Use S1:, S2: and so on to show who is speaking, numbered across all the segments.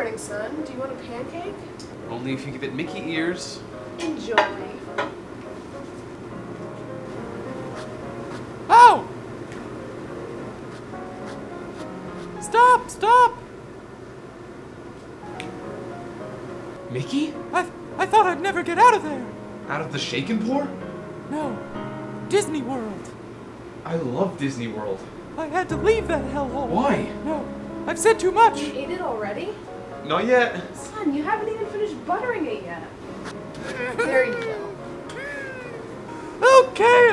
S1: morning, son. Do you want a pancake?
S2: Only if you give it Mickey ears.
S1: Enjoy.
S3: Ow! Stop! Stop!
S2: Mickey?
S3: I thought I'd never get out of there.
S2: Out of the shake and pour?
S3: No. Disney World.
S2: I love Disney World.
S3: I had to leave that hellhole.
S2: Why?
S3: No. I've said too much.
S1: You ate it already?
S2: Not yet.
S1: Son, you haven't even finished buttering it yet. There you go.
S3: Okay,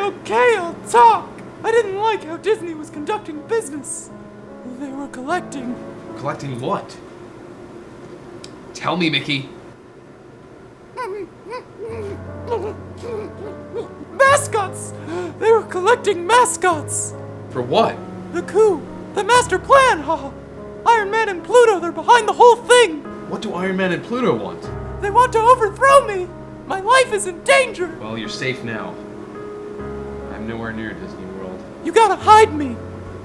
S3: I'll talk. I didn't like how Disney was conducting business. They were collecting.
S2: Collecting what? Tell me, Mickey.
S3: Mascots! They were collecting mascots.
S2: For what?
S3: The coup. The master plan, haha. Iron Man and Pluto, they're behind the whole thing.
S2: What do Iron Man and Pluto want?
S3: They want to overthrow me. My life is in danger.
S2: Well, you're safe now. I'm nowhere near Disney World.
S3: You gotta hide me.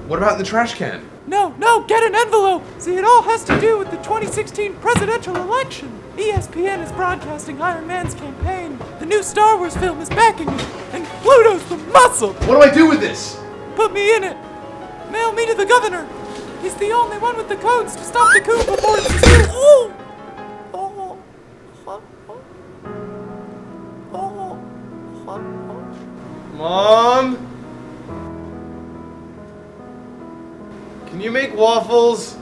S2: What about in the trash can?
S3: No, get an envelope. See, it all has to do with the 2016 presidential election. ESPN is broadcasting Iron Man's campaign. The new Star Wars film is backing it, and Pluto's the muscle.
S2: What do I do with this?
S3: Put me in it. Mail me to the governor. He's the only one with the codes to stop the coup before it's too... Oh! Oh! Oh! Oh! Oh!
S2: Mom? Can you make waffles?